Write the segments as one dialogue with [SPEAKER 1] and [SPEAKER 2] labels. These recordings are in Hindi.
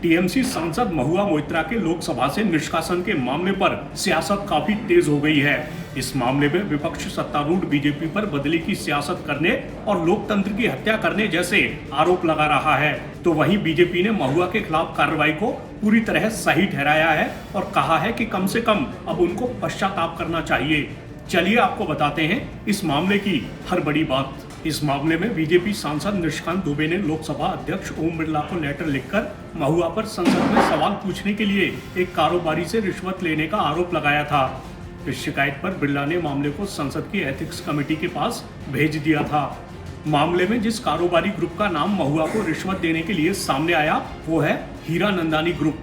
[SPEAKER 1] टीएमसी सांसद महुआ मोइत्रा के लोकसभा से निष्कासन के मामले पर सियासत काफी तेज हो गई है। इस मामले में विपक्ष सत्तारूढ़ बीजेपी पर बदले की सियासत करने और लोकतंत्र की हत्या करने जैसे आरोप लगा रहा है, तो वहीं बीजेपी ने महुआ के खिलाफ कार्रवाई को पूरी तरह सही ठहराया है और कहा है कि कम से कम अब उनको पश्चाताप करना चाहिए। चलिए आपको बताते हैं इस मामले की हर बड़ी बात। इस मामले में बीजेपी सांसद निशिकांत दुबे ने लोकसभा अध्यक्ष ओम बिरला को लेटर लिखकर महुआ पर संसद में सवाल पूछने के लिए एक कारोबारी से रिश्वत लेने का आरोप लगाया था। इस शिकायत पर बिरला ने मामले को संसद की एथिक्स कमेटी के पास भेज दिया था। मामले में जिस कारोबारी ग्रुप का नाम महुआ को रिश्वत देने के लिए सामने आया वो है हीरानंदानी ग्रुप।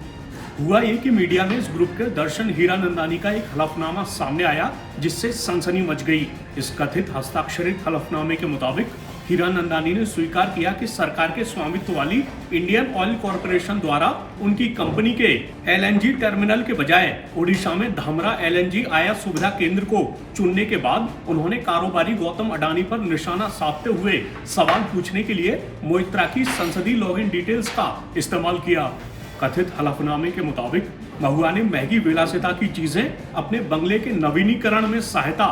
[SPEAKER 1] हुआ ये कि मीडिया में इस ग्रुप के दर्शन हीरानंदानी का एक हलफनामा सामने आया जिससे सनसनी मच गई। इस कथित हस्ताक्षरित हलफनामे के मुताबिक हीरानंदानी ने स्वीकार किया कि सरकार के स्वामित्व वाली इंडियन ऑयल कॉरपोरेशन द्वारा उनकी कंपनी के एलएनजी टर्मिनल के बजाय ओडिशा में धामरा एलएनजी आयात सुविधा केंद्र को चुनने के बाद उन्होंने कारोबारी गौतम अडानी पर निशाना साधते हुए सवाल पूछने के लिए मोइत्रा की संसदीय लॉगिन डिटेल्स का इस्तेमाल किया। कथित हलफनामे के मुताबिक महुआ ने महंगी विलासिता की चीजें, अपने बंगले के नवीनीकरण में सहायता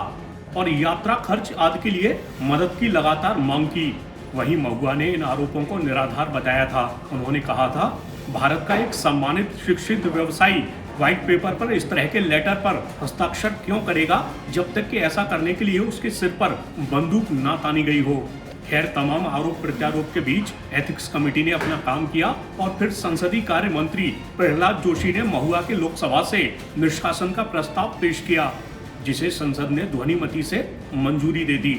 [SPEAKER 1] और यात्रा खर्च आदि के लिए मदद की लगातार मांग की। वहीं महुआ ने इन आरोपों को निराधार बताया था। उन्होंने कहा था, भारत का एक सम्मानित शिक्षित व्यवसायी व्हाइट पेपर पर इस तरह के लेटर पर हस्ताक्षर क्यों करेगा जब तक कि ऐसा करने के लिए उसके सिर पर बंदूक न तानी गई हो। खैर, तमाम आरोप प्रत्यारोप के बीच एथिक्स कमेटी ने अपना काम किया और फिर संसदीय कार्य मंत्री प्रहलाद जोशी ने महुआ के लोकसभा से निष्कासन का प्रस्ताव पेश किया, जिसे संसद ने ध्वनिमति से मंजूरी दे दी।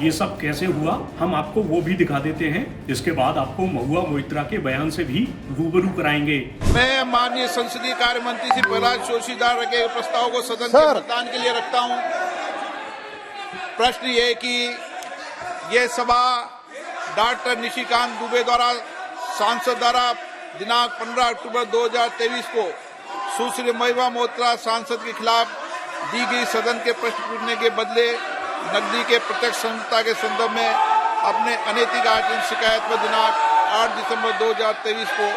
[SPEAKER 1] ये सब कैसे हुआ हम आपको वो भी दिखा देते हैं। इसके बाद आपको महुआ मोइत्रा के बयान से भी रूबरू कराएंगे।
[SPEAKER 2] मैं माननीय संसदीय कार्य मंत्री श्री प्रहलाद जोशी द्वारा रखे प्रस्ताव को सदन के मतदान के लिए रखता हूँ। प्रश्न ये कि ये सभा डॉक्टर निशिकांत दुबे द्वारा सांसद द्वारा दिनांक 15 अक्टूबर 2023 को सुश्री महुआ मोइत्रा सांसद के खिलाफ दी गई सदन के प्रश्न पूछने के बदले नकदी के प्रत्यक्ष संहिता के संदर्भ में अपने अनैतिक आचरण शिकायत पर दिनांक 8 दिसंबर 2023 को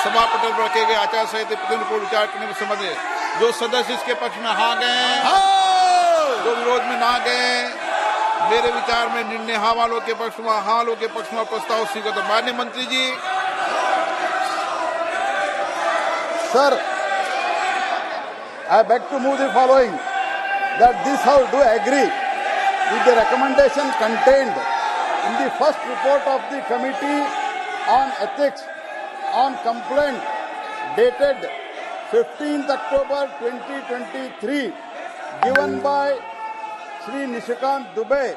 [SPEAKER 2] सभा पटल पर रखे गए आचार संहिता प्रतिनिधि को विचार करने में संबंधित जो सदस्य इसके पक्ष में हाँ गए, जो विरोध में ना गए, मेरे विचार में निर्णय हाँ वालों के पक्ष में, हाँ वालों के पक्ष में प्रस्ताव स्वीकृत। माननीय मंत्री जी,
[SPEAKER 3] sir, I beg to move the following, that this House do agree with the recommendation contained in the first report of the Committee on Ethics on complaint dated 15th October 2023 given by Shri Nisikant Dubey,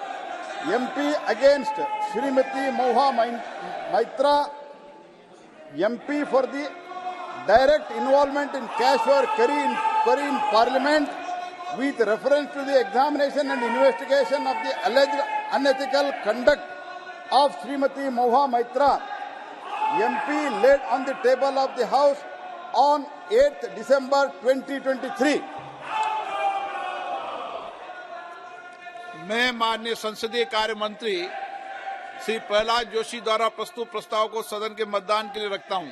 [SPEAKER 3] MP against Shrimati Mauha Moitra, MP for the direct involvement in cash or query in Parliament with reference to the examination and investigation of the alleged unethical conduct of Shrimati Mauha Moitra, MP, laid on the table of the House on 8th December 2023.
[SPEAKER 2] मैं माननीय संसदीय कार्य मंत्री श्री प्रहलाद जोशी द्वारा प्रस्तुत प्रस्ताव को सदन के मतदान के लिए रखता हूं।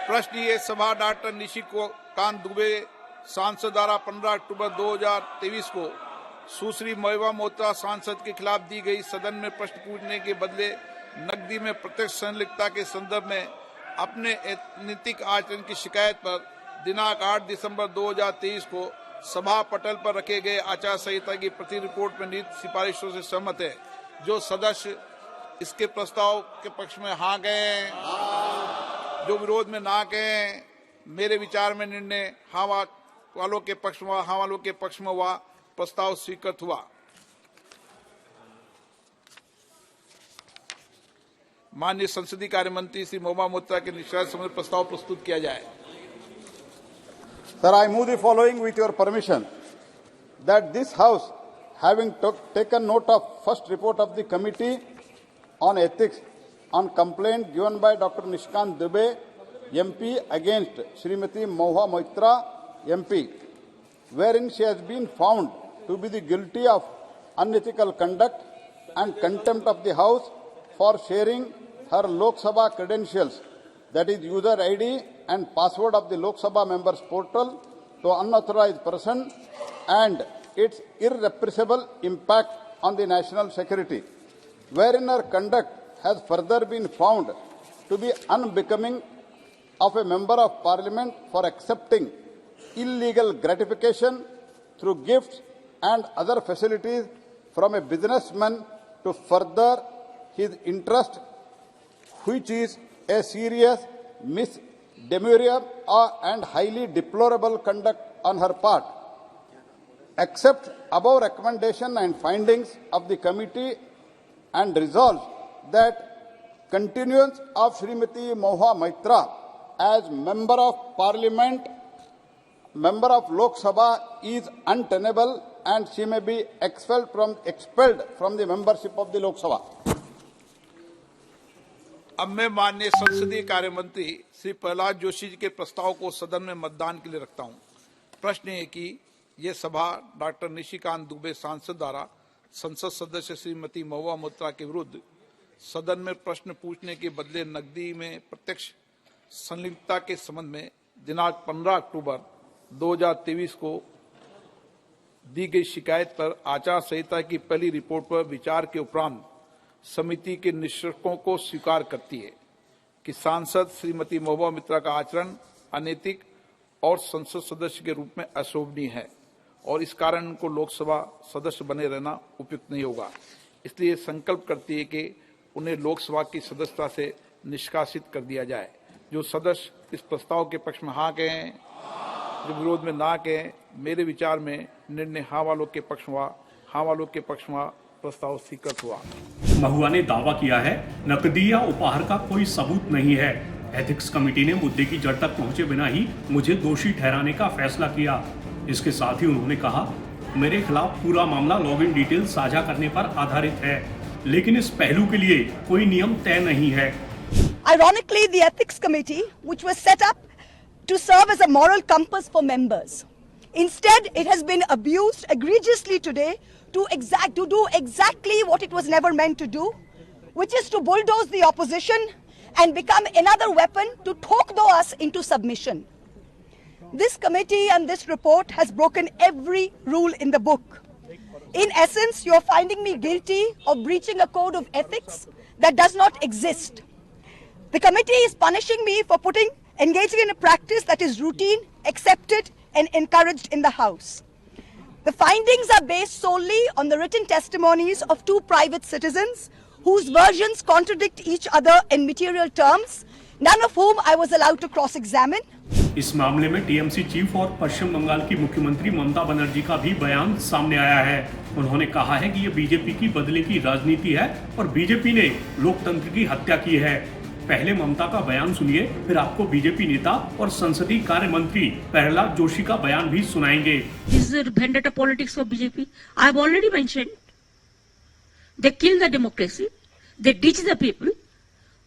[SPEAKER 2] प्रश्न ये सभा डॉक्टर निशिकांत दुबे सांसद द्वारा 15 अक्टूबर 2023 को सुश्री महुआ मोइत्रा सांसद के खिलाफ दी गई सदन में प्रश्न पूछने के बदले नकदी में प्रत्यक्ष संलिप्तता के संदर्भ में अपने अनैतिक आचरण की शिकायत पर दिनांक 8 दिसंबर 2023 को सभा पटल पर रखे गए आचार संहिता की प्रति रिपोर्ट में निहित सिफारिशों से सहमत है। जो सदस्य इसके प्रस्ताव के पक्ष में हाँ गए, जो विरोध में ना गए, मेरे विचार में निर्णय हाँ वालों के पक्ष में, हाँ वालों के पक्ष में हुआ, प्रस्ताव स्वीकृत हुआ। माननीय संसदीय कार्य मंत्री श्री महुआ मोइत्रा के निष्कासन संबंधी प्रस्ताव प्रस्तुत किया जाए।
[SPEAKER 3] Sir, I move the following with your permission, that this House, having taken note of first report of the Committee on Ethics on complaint given by Dr. Nisikant Dubey, MP, against Srimati Mauha Moitra, MP, wherein she has been found to be the guilty of unethical conduct and contempt of the House for sharing her Lok Sabha credentials, that is user ID and password of the Lok Sabha members portal to unauthorized person and its irrepressible impact on the national security, wherein her conduct has further been found to be unbecoming of a member of parliament for accepting illegal gratification through gifts and other facilities from a businessman to further his interest, which is a serious misdemeanor and highly deplorable conduct on her part. Accept above recommendation and findings of the committee and resolves that continuance of Srimati Mahua Moitra as Member of Parliament, Member of Lok Sabha is untenable and she may be expelled from the membership of the Lok Sabha.
[SPEAKER 2] अब मैं माननीय संसदीय कार्य मंत्री श्री प्रहलाद जोशी जी के प्रस्ताव को सदन में मतदान के लिए रखता हूं। प्रश्न है कि यह सभा डॉक्टर निशिकांत दुबे सांसद द्वारा संसद सदस्य श्रीमती महुआ मोइत्रा के विरुद्ध सदन में प्रश्न पूछने के बदले नकदी में प्रत्यक्ष संलिप्तता के संबंध में दिनांक 15 अक्टूबर 2023 को दी गई शिकायत पर आचार संहिता की पहली रिपोर्ट पर विचार के उपरांत समिति के निष्कर्षों को स्वीकार करती है कि सांसद श्रीमती महुआ मोइत्रा का आचरण अनैतिक और संसद सदस्य के रूप में अशोभनीय है और इस कारण उनको लोकसभा सदस्य बने रहना उपयुक्त नहीं होगा। इसलिए संकल्प करती है कि उन्हें लोकसभा की सदस्यता से निष्कासित कर दिया जाए। जो सदस्य इस प्रस्ताव के पक्ष में हाँ कहें, जो विरोध में ना कहें, मेरे विचार में निर्णय हाँ वालों के पक्ष हुआ, हाँ वालों के पक्ष में प्रस्ताव स्वीकृत हुआ।
[SPEAKER 1] महुआ ने दावा किया है नकदी या उपहार का कोई सबूत नहीं है। एथिक्स कमेटी ने मुद्दे की जड़ तक पहुंचे बिना ही मुझे दोषी ठहराने का फैसला किया। इसके साथ ही उन्होंने कहा, मेरे खिलाफ पूरा मामला लॉगिन डिटेल साझा करने पर आधारित है, लेकिन इस पहलू के लिए कोई नियम तय नहीं है।
[SPEAKER 4] Ironically, the ethics committee, which was set up to serve as a moral compass for members, instead it has been abused egregiously today to do exactly what it was never meant to do, which is to bulldoze the opposition and become another weapon to talk us into submission. This committee and this report has broken every rule in the book. In essence, you are finding me guilty of breaching a code of ethics that does not exist. The committee is punishing me for engaging in a practice that is routine, accepted and encouraged in the House. The findings are based solely on the written testimonies of two private citizens whose versions contradict each other in material terms, none of whom I was allowed to cross-examine.
[SPEAKER 1] इस मामले में टीएमसी चीफ और पश्चिम बंगाल की मुख्यमंत्री ममता बनर्जी का भी बयान सामने आया है। उन्होंने कहा है कि ये बीजेपी की बदले की राजनीति है और बीजेपी ने लोकतंत्र की हत्या की है। पहले ममता का बयान सुनिए, फिर आपको बीजेपी नेता और संसदीय कार्य मंत्री प्रहलाद जोशी का बयान भी सुनाएंगे।
[SPEAKER 5] This is vendetta politics of BJP. I have already mentioned. They kill the democracy. They ditch the people.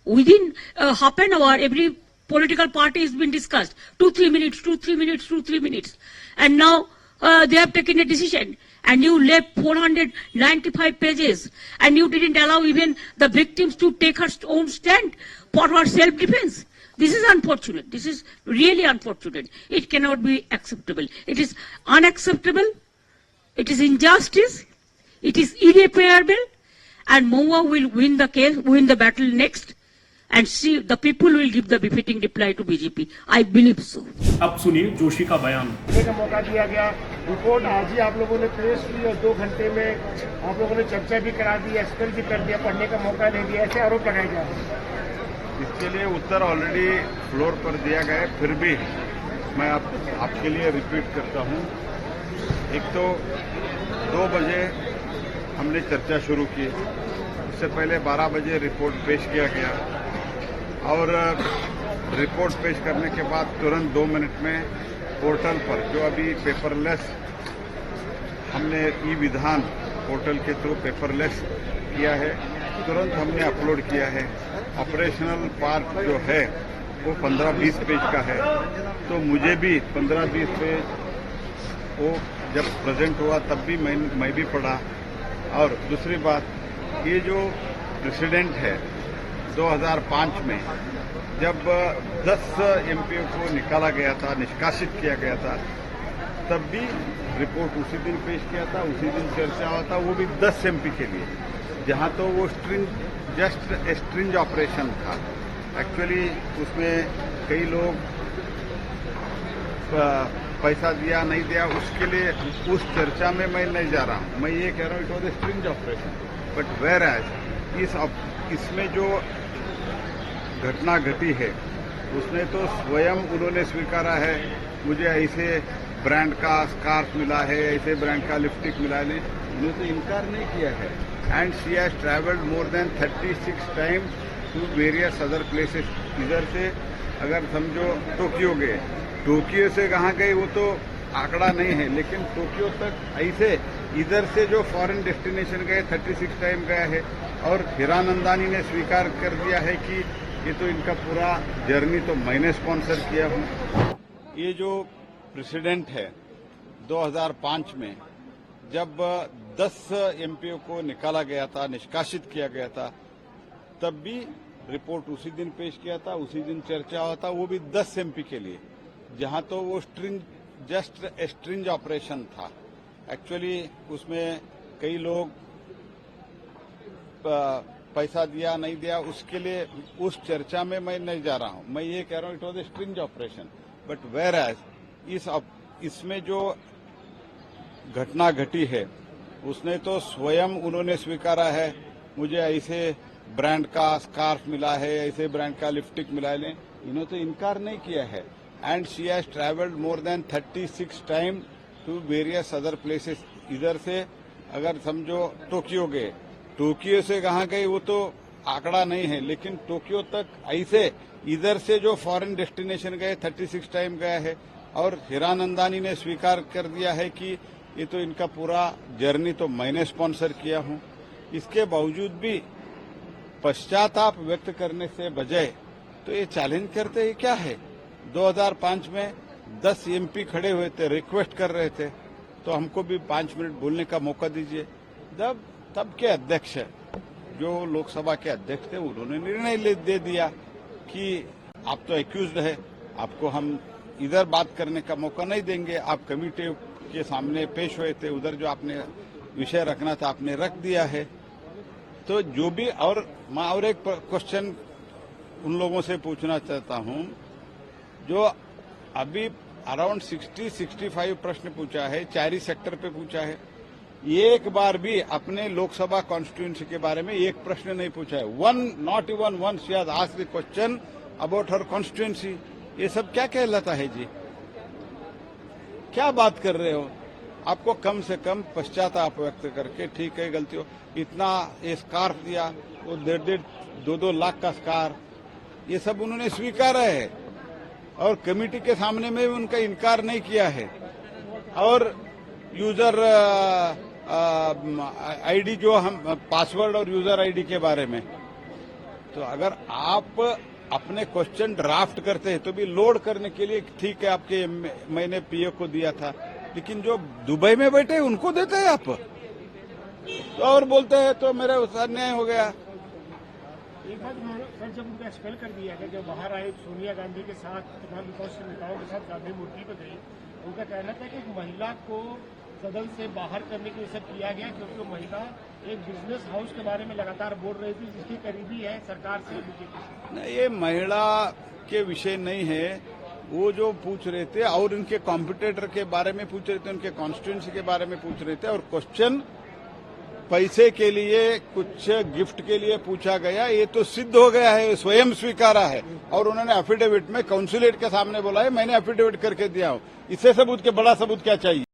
[SPEAKER 5] Within half an hour, every political party has been discussed. 2-3 minutes, 2-3 minutes, 2-3 minutes. And now they have taken a decision. And you left 495 pages. And you didn't allow even the victims to take her own stand for her self-defense. This is unfortunate. This is really unfortunate. It cannot be acceptable. It is unacceptable. It is injustice. It is irreparable. And Mahua will win the case, win the battle next. And see, the people will give the befitting reply to BJP. I believe so.
[SPEAKER 1] अब सुनिए जोशी का बयान।
[SPEAKER 6] का मौका दिया गया, रिपोर्ट आज ही आप लोगों ने पेश की और 2 घंटे में आप लोगों ने चर्चा भी करा दी, एक्सपेल भी कर दिया, पढ़ने का मौका नहीं दिया, ऐसे आरोप लगाए जा रहे हैं।
[SPEAKER 7] इसके लिए उत्तर ऑलरेडी फ्लोर पर दिया गया है, फिर भी मैं आपके लिए रिपीट करता हूं। एक तो 2 बजे हमने चर्चा शुरू की, उससे पहले 12 बजे रिपोर्ट पेश किया गया और रिपोर्ट पेश करने के बाद तुरंत 2 मिनट में पोर्टल पर, जो अभी पेपरलेस हमने ई विधान पोर्टल के थ्रू पेपरलेस किया है, तुरंत हमने अपलोड किया है। ऑपरेशनल पार्ट जो है वो 15-20 पेज का है, तो मुझे भी 15-20 पेज वो जब प्रेजेंट हुआ तब भी मैं भी पढ़ा। और दूसरी बात, ये जो प्रेसिडेंट है 2005 में जब 10 एमपीओ को निकाला गया था, निष्कासित किया गया था, तब भी रिपोर्ट उसी दिन पेश किया था, उसी दिन चर्चा हुआ था, वो भी 10 एमपी के लिए, जहां तो वो जस्ट स्ट्रिंज ऑपरेशन था। एक्चुअली उसमें कई लोग पैसा दिया नहीं दिया, उसके लिए उस चर्चा में मैं नहीं जा रहा हूं। मैं ये कह रहा हूं it was a strange operation, but whereas इसमें जो घटना घटी है उसमें तो स्वयं उन्होंने स्वीकारा है, मुझे ऐसे ब्रांड का स्कार्फ मिला है, ऐसे ब्रांड का लिपस्टिक मिला है, उन्होंने तो इनकार नहीं किया है। And she has travelled more than 36 times to various other places. इधर से अगर समझो टोक्यो गए, टोक्यो से कहाँ गए वो तो आंकड़ा नहीं है, लेकिन टोक्यो तक ऐसे इधर से जो फॉरेन डेस्टिनेशन गए 36 टाइम गया है। और हिरानंदानी ने स्वीकार कर दिया है कि ये तो इनका पूरा जर्नी तो मैंने स्पॉन्सर किया हूं। ये जो प्रेसिडेंट है 2005 में जब 10 एमपीओ को निकाला गया था, निष्कासित किया गया था, तब भी रिपोर्ट उसी दिन पेश किया था, उसी दिन चर्चा हुआ था, वो भी 10 एमपी के लिए, जहां तो वो जस्ट स्ट्रिंज ऑपरेशन था। एक्चुअली उसमें कई लोग पैसा दिया नहीं दिया, उसके लिए उस चर्चा में मैं नहीं जा रहा हूं। मैं ये कह रहा हूं it was a strange operation, but whereas इसमें जो घटना घटी है उसने तो स्वयं उन्होंने स्वीकारा है, मुझे ऐसे ब्रांड का स्कार्फ मिला है, ऐसे ब्रांड का लिपस्टिक मिला है, इन्होंने तो इनकार नहीं किया है। And she has travelled more than 36 time to various other places. इधर से अगर समझो टोक्यो गए, टोक्यो से कहाँ गए वो तो आंकड़ा नहीं है, लेकिन टोक्यो तक ऐसे इधर से जो फॉरेन डेस्टिनेशन गए 36 टाइम गया है। और हिरानंदानी ने स्वीकार कर दिया है कि ये तो इनका पूरा जर्नी तो मैंने स्पॉन्सर किया हूं। इसके बावजूद भी पश्चाताप व्यक्त करने से बजाय तो ये चैलेंज करते ही क्या है। 2005 में 10 एमपी खड़े हुए थे, रिक्वेस्ट कर रहे थे, तो हमको भी 5 मिनट बोलने का मौका दीजिए। तब के अध्यक्ष जो लोकसभा के अध्यक्ष थे उन्होंने निर्णय दे दिया कि आप तो एक्यूज्ड है, आपको हम इधर बात करने का मौका नहीं देंगे। आप कमिटी के सामने पेश हुए थे, उधर जो आपने विषय रखना था आपने रख दिया है। तो जो भी मैं और एक क्वेश्चन उन लोगों से पूछना चाहता हूं जो अभी अराउंड 60-65 प्रश्न पूछा है, 4 सेक्टर पे पूछा है, एक बार भी अपने लोकसभा कॉन्स्टिट्यूंसी के बारे में एक प्रश्न नहीं पूछा है। Not even one she has asked the question about her constituency. ये सब क्या कहलाता है जी? क्या बात कर रहे हो? आपको कम से कम पश्चाताप व्यक्त करके, ठीक है गलती हो, इतना ये स्कार्फ दिया, वो 1.5-2 लाख का स्कार्फ, ये सब उन्होंने स्वीकारा है और कमेटी के सामने में उनका इनकार नहीं किया है। और यूजर आईडी जो हम पासवर्ड और यूजर आईडी के बारे में, तो अगर आप अपने क्वेश्चन ड्राफ्ट करते हैं तो भी लोड करने के लिए ठीक है, आपके मैंने पीओ को दिया था, लेकिन जो दुबई में बैठे उनको देते हैं आप, तो और बोलते हैं तो मेरा अन्याय हो गया।
[SPEAKER 6] एक बात सर, जब उनका एक्सपेल कर दिया गया, जब बाहर आए सोनिया गांधी के साथ, तमाम विपक्ष के नेताओं के साथ गांधी मूर्ति पर गई, उनका कहना था कि एक महिला को सदन से बाहर करने के लिए सब किया गया क्योंकि वो महिला एक बिजनेस हाउस के बारे में लगातार बोल रही थी जिसकी करीबी है सरकार से, बीजेपी से।
[SPEAKER 7] ये महिला के विषय नहीं है, वो जो पूछ रहे थे और उनके कॉम्पिटिटर के बारे में पूछ रहे थे, उनके कॉन्स्टिट्यूंसी के बारे में पूछ रहे थे, और क्वेश्चन पैसे के लिए, कुछ गिफ्ट के लिए पूछा गया, ये तो सिद्ध हो गया है, स्वयं स्वीकारा है। और उन्होंने एफिडेविट में काउंसिलेट के सामने बोला है मैंने एफिडेविट करके दिया हूं। इससे सबूत के बड़ा सबूत क्या चाहिए?